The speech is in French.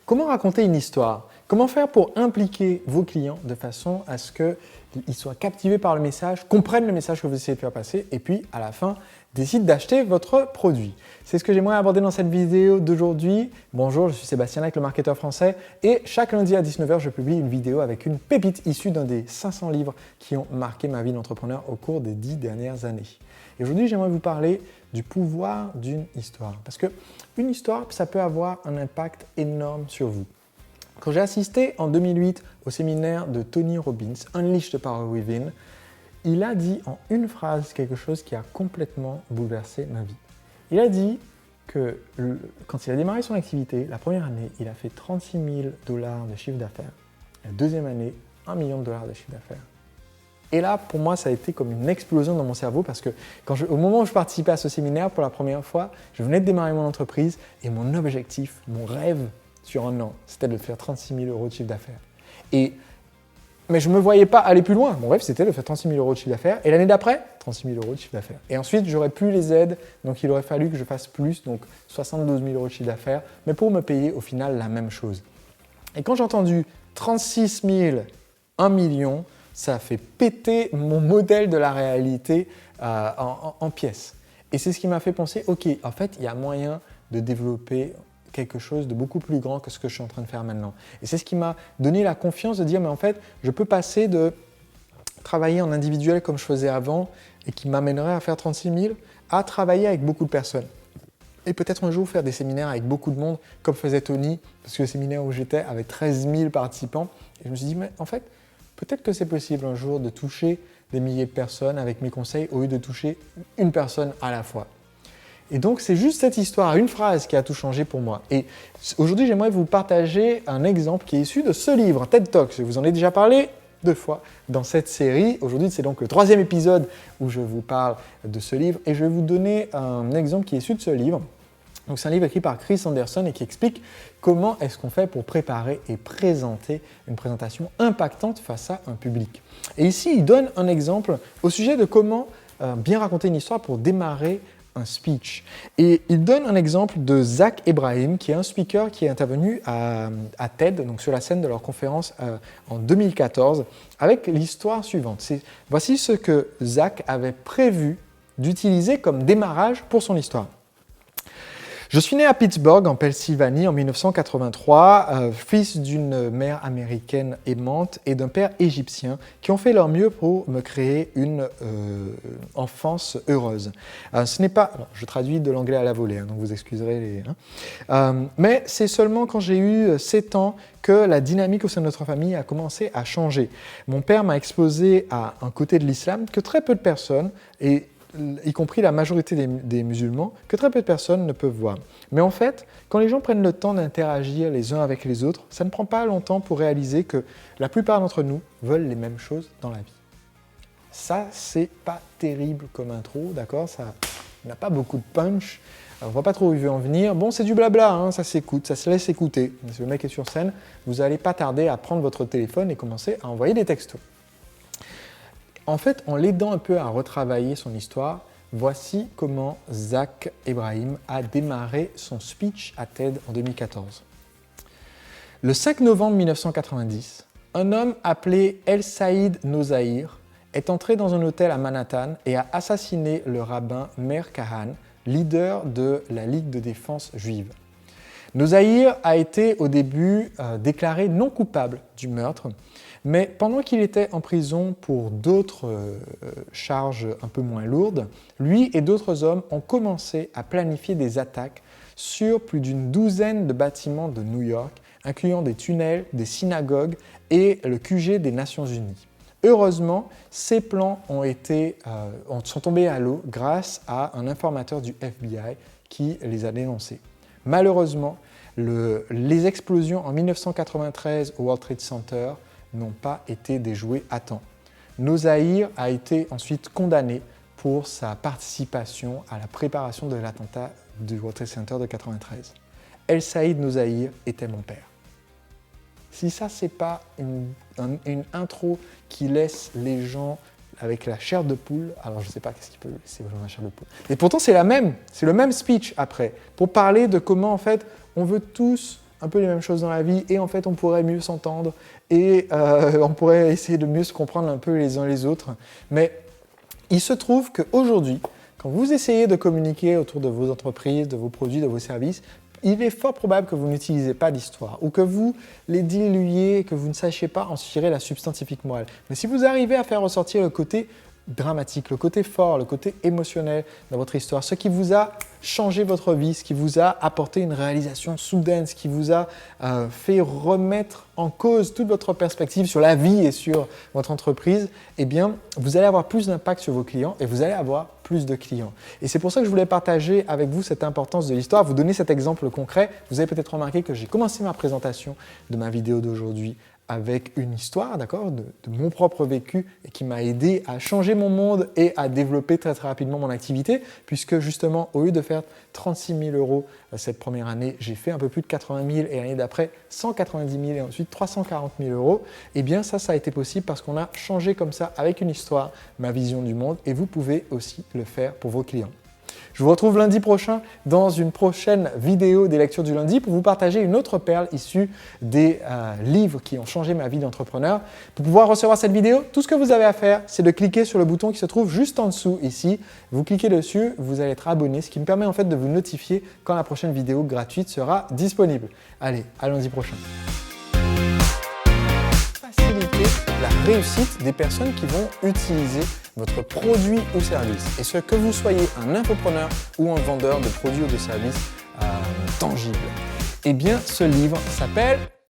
Comment raconter une histoire? Comment faire pour impliquer vos clients de façon à ce qu'ils soient captivés par le message, comprennent le message que vous essayez de faire passer et puis à la fin décident d'acheter votre produit? C'est ce que j'aimerais aborder dans cette vidéo d'aujourd'hui. Bonjour, je suis Sébastien Lac, le marketeur français et chaque lundi à 19h, je publie une vidéo avec une pépite issue d'un des 500 livres qui ont marqué ma vie d'entrepreneur au cours des 10 dernières années. Et aujourd'hui, j'aimerais vous parler du pouvoir d'une histoire. Parce qu'une histoire, ça peut avoir un impact énorme sur vous. Quand j'ai assisté en 2008 au séminaire de Tony Robbins, Unleash the Power Within, il a dit en une phrase quelque chose qui a complètement bouleversé ma vie. Il a dit que quand il a démarré son activité, la première année, il a fait 36 000 $ de chiffre d'affaires. La deuxième année, 1 million de $ de chiffre d'affaires. Et là, pour moi, ça a été comme une explosion dans mon cerveau parce que au moment où je participais à ce séminaire pour la première fois, je venais de démarrer mon entreprise et mon objectif, mon rêve sur un an, c'était de faire 36 000 € de chiffre d'affaires. Mais je ne me voyais pas aller plus loin. Mon rêve, c'était de faire 36 000 € de chiffre d'affaires et l'année d'après, 36 000 € de chiffre d'affaires. Et ensuite, j'aurais plus les aides, donc il aurait fallu que je fasse plus, donc 72 000 € de chiffre d'affaires, mais pour me payer au final la même chose. Et quand j'ai entendu 36 000, 1 million, ça a fait péter mon modèle de la réalité en pièces. Et c'est ce qui m'a fait penser, ok, en fait, il y a moyen de développer quelque chose de beaucoup plus grand que ce que je suis en train de faire maintenant. Et c'est ce qui m'a donné la confiance de dire, mais en fait, je peux passer de travailler en individuel comme je faisais avant et qui m'amènerait à faire 36 000 à travailler avec beaucoup de personnes. Et peut-être un jour faire des séminaires avec beaucoup de monde comme faisait Tony, parce que le séminaire où j'étais avait 13 000 participants. Et je me suis dit, mais en fait, peut-être que c'est possible un jour de toucher des milliers de personnes avec mes conseils au lieu de toucher une personne à la fois. Et donc, c'est juste cette histoire, une phrase qui a tout changé pour moi. Et aujourd'hui, j'aimerais vous partager un exemple qui est issu de ce livre, TED Talks. Je vous en ai déjà parlé 2 fois dans cette série. Aujourd'hui, c'est donc le 3e épisode où je vous parle de ce livre. Et je vais vous donner un exemple qui est issu de ce livre. Donc, c'est un livre écrit par Chris Anderson et qui explique comment est-ce qu'on fait pour préparer et présenter une présentation impactante face à un public. Et ici, il donne un exemple au sujet de comment bien raconter une histoire pour démarrer un speech. Et il donne un exemple de Zach Ebrahim, qui est un speaker qui est intervenu à TED, donc sur la scène de leur conférence en 2014, avec l'histoire suivante. Voici ce que Zach avait prévu d'utiliser comme démarrage pour son histoire. Je suis né à Pittsburgh, en Pennsylvanie, en 1983, fils d'une mère américaine aimante et d'un père égyptien qui ont fait leur mieux pour me créer une enfance heureuse. Ce n'est pas... Alors, je traduis de l'anglais à la volée, donc vous excuserez mais c'est seulement quand j'ai eu 7 ans que la dynamique au sein de notre famille a commencé à changer. Mon père m'a exposé à un côté de l'islam que très peu de personnes, y compris la majorité des musulmans, que très peu de personnes ne peuvent voir. Mais en fait, quand les gens prennent le temps d'interagir les uns avec les autres, ça ne prend pas longtemps pour réaliser que la plupart d'entre nous veulent les mêmes choses dans la vie. Ça, c'est pas terrible comme intro, d'accord? Ça n'a pas beaucoup de punch, on ne voit pas trop où il veut en venir. Bon, c'est du blabla, ça s'écoute, ça se laisse écouter. Si le mec est sur scène, vous n'allez pas tarder à prendre votre téléphone et commencer à envoyer des textos. En fait, en l'aidant un peu à retravailler son histoire, voici comment Zach Ebrahim a démarré son speech à TED en 2014. Le 5 novembre 1990, un homme appelé El Saïd Nozaïr est entré dans un hôtel à Manhattan et a assassiné le rabbin Meir Kahane, leader de la Ligue de défense juive. Nozaïr a été au début déclaré non coupable du meurtre, mais pendant qu'il était en prison pour d'autres charges un peu moins lourdes, lui et d'autres hommes ont commencé à planifier des attaques sur plus d'une douzaine de bâtiments de New York, incluant des tunnels, des synagogues et le QG des Nations Unies. Heureusement, ces plans sont tombés à l'eau grâce à un informateur du FBI qui les a dénoncés. Malheureusement, les explosions en 1993 au World Trade Center n'ont pas été déjouées à temps. Nozaïr a été ensuite condamné pour sa participation à la préparation de l'attentat du World Trade Center de 1993. El Saïd Nozaïr était mon père. Si ça, c'est pas une intro qui laisse les gens avec la chair de poule, alors je ne sais pas qu'est-ce qui peut laisser les gens la chair de poule. Et pourtant, c'est le même speech après, pour parler de comment, en fait, on veut tous un peu les mêmes choses dans la vie et en fait on pourrait mieux s'entendre et on pourrait essayer de mieux se comprendre un peu les uns les autres. Mais il se trouve qu'aujourd'hui, quand vous essayez de communiquer autour de vos entreprises, de vos produits, de vos services, il est fort probable que vous n'utilisez pas d'histoire ou que vous les diluiez, que vous ne sachiez pas en tirer la substantifique morale. Mais si vous arrivez à faire ressortir le côté dramatique, le côté fort, le côté émotionnel dans votre histoire, ce qui vous a changé votre vie, ce qui vous a apporté une réalisation soudaine, ce qui vous a fait remettre en cause toute votre perspective sur la vie et sur votre entreprise, eh bien, vous allez avoir plus d'impact sur vos clients et vous allez avoir plus de clients. Et c'est pour ça que je voulais partager avec vous cette importance de l'histoire, vous donner cet exemple concret. Vous avez peut-être remarqué que j'ai commencé ma présentation de ma vidéo d'aujourd'hui avec une histoire, d'accord, de mon propre vécu et qui m'a aidé à changer mon monde et à développer très rapidement mon activité, puisque justement, au lieu de faire 36 000 € cette première année, j'ai fait un peu plus de 80 000 et l'année d'après 190 000 et ensuite 340 000 €. Et bien ça a été possible parce qu'on a changé comme ça avec une histoire ma vision du monde et vous pouvez aussi le faire pour vos clients. Je vous retrouve lundi prochain dans une prochaine vidéo des lectures du lundi pour vous partager une autre perle issue des livres qui ont changé ma vie d'entrepreneur. Pour pouvoir recevoir cette vidéo, tout ce que vous avez à faire, c'est de cliquer sur le bouton qui se trouve juste en dessous ici. Vous cliquez dessus, vous allez être abonné, ce qui me permet en fait de vous notifier quand la prochaine vidéo gratuite sera disponible. Allez, à lundi prochain. Faciliter la réussite des personnes qui vont utiliser votre produit ou service. Et ce que vous soyez un infopreneur ou un vendeur de produits ou de services tangibles. Eh bien, ce livre s'appelle